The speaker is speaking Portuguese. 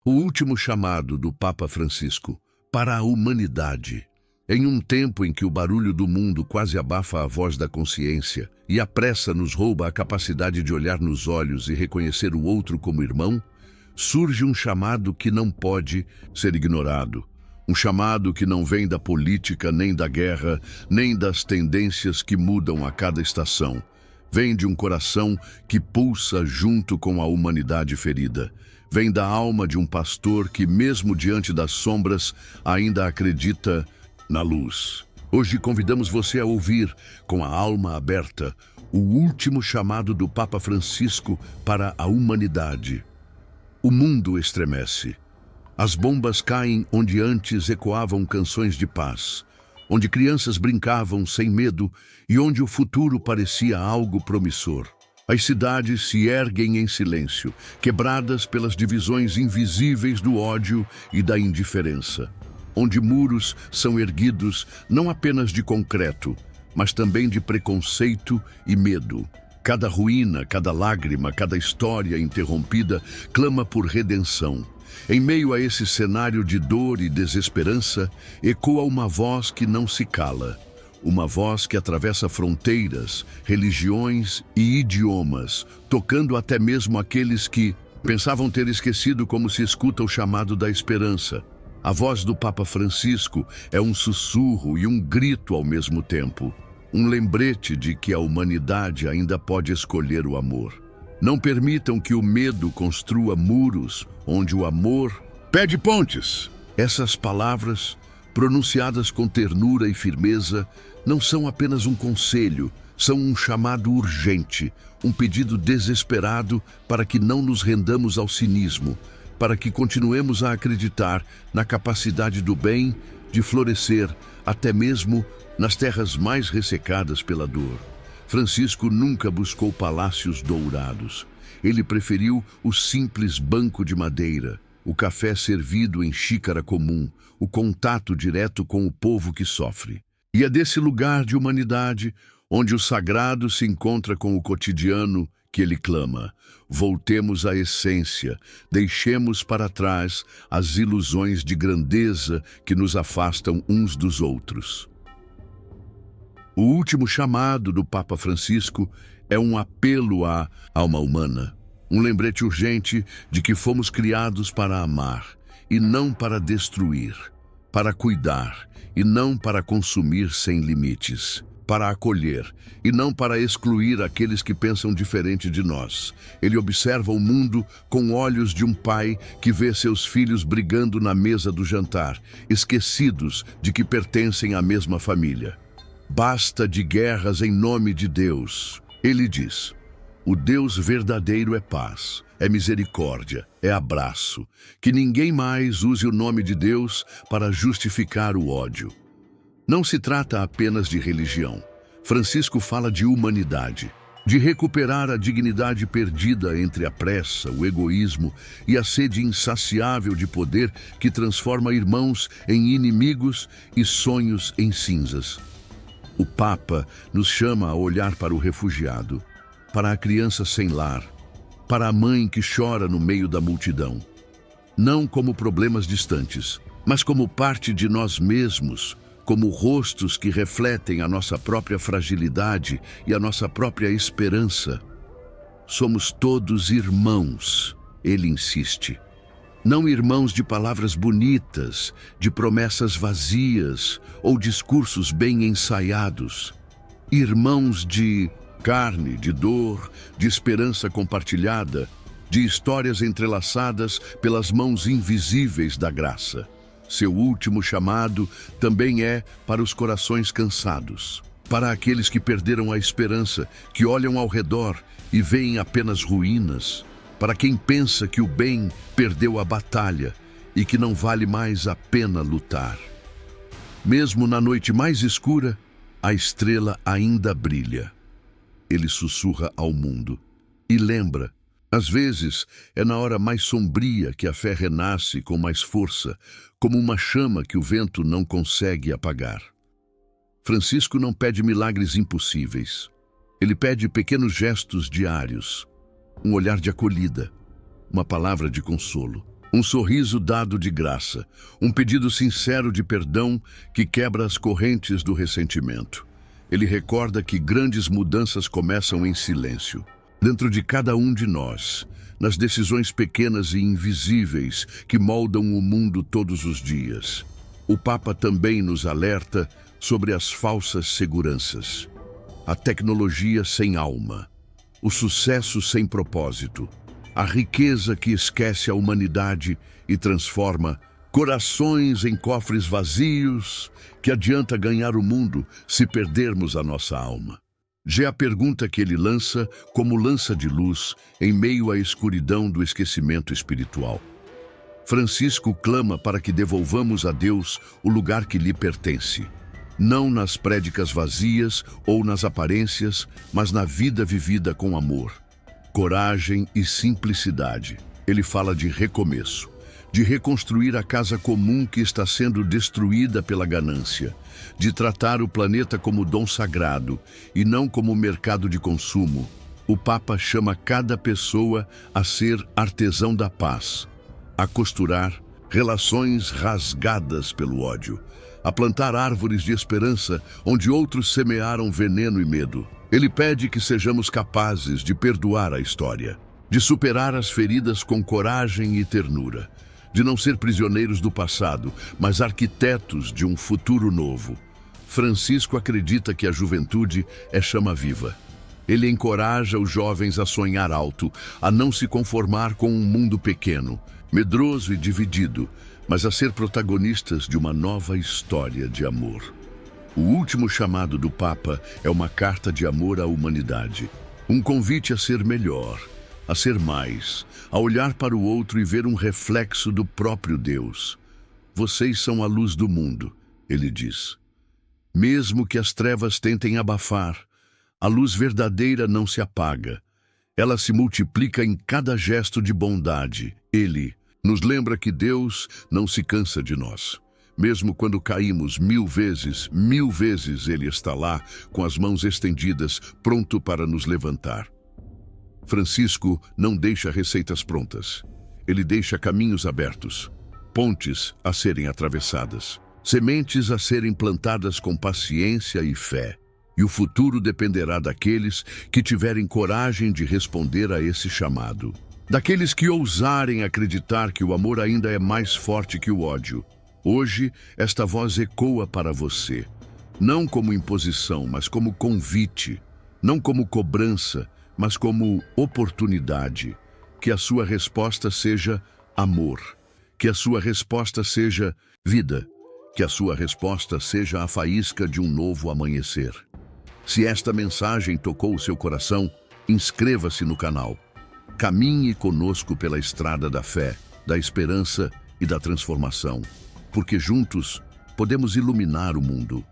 O último chamado do Papa Francisco para a humanidade. Em um tempo em que o barulho do mundo quase abafa a voz da consciência e a pressa nos rouba a capacidade de olhar nos olhos e reconhecer o outro como irmão, surge um chamado que não pode ser ignorado. Um chamado que não vem da política, nem da guerra, nem das tendências que mudam a cada estação. Vem de um coração que pulsa junto com a humanidade ferida. Vem da alma de um pastor que, mesmo diante das sombras, ainda acredita na luz. Hoje convidamos você a ouvir, com a alma aberta, o último chamado do Papa Francisco para a humanidade. O mundo estremece. As bombas caem onde antes ecoavam canções de paz, onde crianças brincavam sem medo e onde o futuro parecia algo promissor. As cidades se erguem em silêncio, quebradas pelas divisões invisíveis do ódio e da indiferença, onde muros são erguidos não apenas de concreto, mas também de preconceito e medo. Cada ruína, cada lágrima, cada história interrompida clama por redenção. Em meio a esse cenário de dor e desesperança, ecoa uma voz que não se cala. Uma voz que atravessa fronteiras, religiões e idiomas, tocando até mesmo aqueles que pensavam ter esquecido como se escuta o chamado da esperança. A voz do Papa Francisco é um sussurro e um grito ao mesmo tempo. Um lembrete de que a humanidade ainda pode escolher o amor. Não permitam que o medo construa muros onde o amor pede pontes. Essas palavras, pronunciadas com ternura e firmeza, não são apenas um conselho, são um chamado urgente, um pedido desesperado para que não nos rendamos ao cinismo, para que continuemos a acreditar na capacidade do bem de florescer até mesmo nas terras mais ressecadas pela dor. Francisco nunca buscou palácios dourados. Ele preferiu o simples banco de madeira, o café servido em xícara comum, o contato direto com o povo que sofre. E é desse lugar de humanidade, onde o sagrado se encontra com o cotidiano, que ele clama: voltemos à essência, deixemos para trás as ilusões de grandeza que nos afastam uns dos outros. O último chamado do Papa Francisco é um apelo à alma humana, um lembrete urgente de que fomos criados para amar e não para destruir, para cuidar e não para consumir sem limites, para acolher e não para excluir aqueles que pensam diferente de nós. Ele observa o mundo com olhos de um pai que vê seus filhos brigando na mesa do jantar, esquecidos de que pertencem à mesma família. Basta de guerras em nome de Deus. Ele diz: o Deus verdadeiro é paz, é misericórdia, é abraço. Que ninguém mais use o nome de Deus para justificar o ódio. Não se trata apenas de religião. Francisco fala de humanidade, de recuperar a dignidade perdida entre a pressa, o egoísmo e a sede insaciável de poder que transforma irmãos em inimigos e sonhos em cinzas. O Papa nos chama a olhar para o refugiado, para a criança sem lar, para a mãe que chora no meio da multidão. Não como problemas distantes, mas como parte de nós mesmos, como rostos que refletem a nossa própria fragilidade e a nossa própria esperança. Somos todos irmãos, ele insiste. Não irmãos de palavras bonitas, de promessas vazias ou discursos bem ensaiados. Irmãos de carne, de dor, de esperança compartilhada, de histórias entrelaçadas pelas mãos invisíveis da graça. Seu último chamado também é para os corações cansados, para aqueles que perderam a esperança, que olham ao redor e veem apenas ruínas, para quem pensa que o bem perdeu a batalha e que não vale mais a pena lutar. Mesmo na noite mais escura, a estrela ainda brilha. Ele sussurra ao mundo e lembra: às vezes é na hora mais sombria que a fé renasce com mais força, como uma chama que o vento não consegue apagar. Francisco não pede milagres impossíveis. Ele pede pequenos gestos diários, um olhar de acolhida, uma palavra de consolo. Um sorriso dado de graça, um pedido sincero de perdão que quebra as correntes do ressentimento. Ele recorda que grandes mudanças começam em silêncio, dentro de cada um de nós, nas decisões pequenas e invisíveis que moldam o mundo todos os dias. O Papa também nos alerta sobre as falsas seguranças, a tecnologia sem alma, o sucesso sem propósito, a riqueza que esquece a humanidade e transforma corações em cofres vazios. Que adianta ganhar o mundo se perdermos a nossa alma? É a pergunta que ele lança como lança de luz em meio à escuridão do esquecimento espiritual. Francisco clama para que devolvamos a Deus o lugar que lhe pertence, não nas prédicas vazias ou nas aparências, mas na vida vivida com amor, coragem e simplicidade. Ele fala de recomeço, de reconstruir a casa comum que está sendo destruída pela ganância, de tratar o planeta como dom sagrado e não como mercado de consumo. O Papa chama cada pessoa a ser artesão da paz, a costurar relações rasgadas pelo ódio, a plantar árvores de esperança onde outros semearam veneno e medo. Ele pede que sejamos capazes de perdoar a história, de superar as feridas com coragem e ternura, de não ser prisioneiros do passado, mas arquitetos de um futuro novo. Francisco acredita que a juventude é chama viva. Ele encoraja os jovens a sonhar alto, a não se conformar com um mundo pequeno, medroso e dividido, mas a ser protagonistas de uma nova história de amor. O último chamado do Papa é uma carta de amor à humanidade, um convite a ser melhor, a ser mais, a olhar para o outro e ver um reflexo do próprio Deus. Vocês são a luz do mundo, ele diz. Mesmo que as trevas tentem abafar, a luz verdadeira não se apaga. Ela se multiplica em cada gesto de bondade. Ele nos lembra que Deus não se cansa de nós. Mesmo quando caímos 1000 vezes, Ele está lá, com as mãos estendidas, pronto para nos levantar. Francisco não deixa receitas prontas. Ele deixa caminhos abertos, pontes a serem atravessadas, sementes a serem plantadas com paciência e fé. E o futuro dependerá daqueles que tiverem coragem de responder a esse chamado. Daqueles que ousarem acreditar que o amor ainda é mais forte que o ódio. Hoje, esta voz ecoa para você, não como imposição, mas como convite, não como cobrança, mas como oportunidade. Que a sua resposta seja amor, que a sua resposta seja vida, que a sua resposta seja a faísca de um novo amanhecer. Se esta mensagem tocou o seu coração, inscreva-se no canal. Caminhe conosco pela estrada da fé, da esperança e da transformação, porque juntos podemos iluminar o mundo.